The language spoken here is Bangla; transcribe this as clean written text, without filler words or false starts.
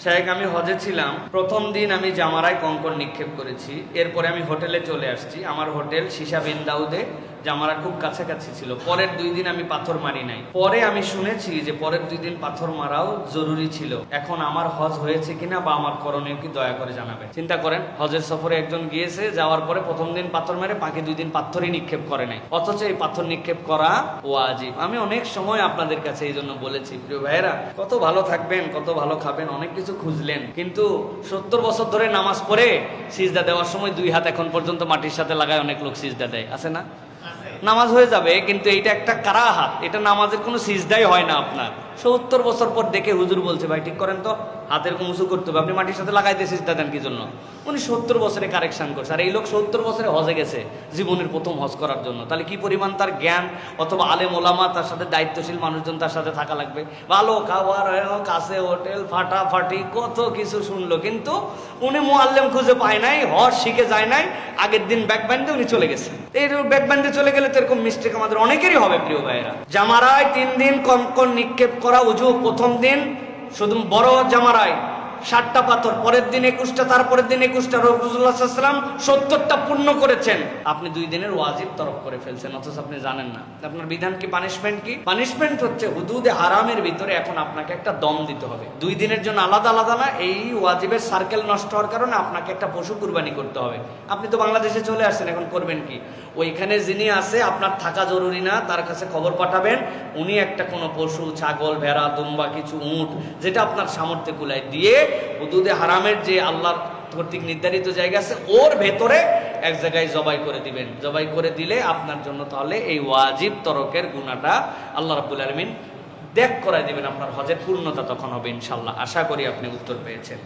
শায়েখ, আমি হজে ছিলাম। প্রথম দিন আমি জামারায় কঙ্কর নিক্ষেপ করেছি। এরপরে আমি হোটেলে চলে আসছি। আমার হোটেল সীসা বিন দাউদে, জামারা খুব কাছাকাছি ছিল। পরের 2 দিন আমি পাথর মারি নাই। পরে আমি শুনেছি যে পরের 2 দিন পাথর মারাও জরুরি ছিল। এখন আমার হজ হয়েছে কিনা বা আমার করণীয় কি, দয়া করে জানাবে। চিন্তা করেন, হজের সফরে একজন গিয়েছে, যাওয়ার পরে প্রথম দিন পাথর মেরে বাকি 2 দিন পাথরই নিক্ষেপ করে নাই, অথচ এই পাথর নিক্ষেপ করা ওয়াজিব। আমি অনেক সময় আপনাদের কাছে এই জন্য বলেছি, প্রিয় ভাইয়েরা, কত ভালো থাকবেন, কত ভালো খাবেন, অনেক কিছু খুঁজলেন, কিন্তু 70 বছর ধরে নামাজ পড়ে সিজদা দেওয়ার সময় 2 হাত এখন পর্যন্ত মাটির সাথে লাগায় অনেক লোক সিজদা দেয়, আছে না? নামাজ হয়ে যাবে, কিন্তু এইটা একটা কারাহাত, এটা নামাজের কোনো সিজদাই হয় না আপনার। 70 বছর পর দেখে হুজুর বলছে, ভাই ঠিক করেন তো, হাতের উঁচু করতে হবে, আপনি মাটির সাথে লাগাইতে সিজদা দেন কি জন্য? উনি 70 বছরে কারেকশন করছে, আর এই লোক 70 বছরে হজে গেছে জীবনের প্রথম হজ করার জন্য। তাহলে কি পরিমাণ তার জ্ঞান, অথবা আলেম ওলামা, তার সাথে দায়িত্বশীল মানুষজন তার সাথে থাকা লাগবে। ভালো খাবার, কাছে হোটেল, ফাটাফাটি কত কিছু শুনলো, কিন্তু উনি মুআল্লিম খুঁজে পায় নাই, হজ শিখে যায় নাই, আগের দিন ব্যাগ বান্ধে উনি চলে গেছে। এই ব্যাগ বান্ধে চলে গেলে তো এরকম মিস্টেক আমাদের অনেকেরই হবে, প্রিয় ভাইয়েরা। জামারায় 3 দিন কঙ্কর নিক্ষেপ করা উজু। প্রথম দিন শুধু বড় জামারায় 60টা পাথর, পরের দিন 21টা, তারপরের দিন 21টা, রাসূলুল্লাহ সাল্লাল্লাহু আলাইহি ওয়াসাল্লাম 70টা পূর্ণ করেছেন। আপনি 2 দিনের ওয়াজিব তরক করে ফেলছেন, অথচ আপনি জানেন না। আপনার বিধান কি? পানিশমেন্ট কি? পানিশমেন্ট হচ্ছে হুদুদে হারামের ভিতরে এখন আপনাকে একটা দম দিতে হবে। 2 দিনের জন্য আলাদা আলাদা না, এই ওয়াজিবের সার্কেল নষ্ট হওয়ার কারণে আপনাকে একটা পশু কুরবানি করতে হবে। আপনি তো বাংলাদেশে চলে আসছেন, এখন করবেন কি? ওইখানে যিনি আছে, আপনার থাকা জরুরি না, তার কাছে খবর পাঠাবেন, উনি একটা কোনো পশু, ছাগল, ভেড়া, দুম্বা, কিছু উট, যেটা আপনার সামর্থ্যে কুলায় দিয়ে হুদুদে হারামের যে আল্লাহর কর্তৃক নির্ধারিত জায়গা আছে, ওর ভেতরে এক জায়গায় জবাই করে দিবেন। জবাই করে দিলে আপনার জন্য তাহলে এই ওয়াজিব তরকের গুনাহটা আল্লাহ রাব্বুল আলামিন ত্যাগ করায় দিবেন। আপনার হজের পূর্ণতা তখন হবে ইনশাআল্লাহ। আশা করি আপনি উত্তর পেয়েছেন।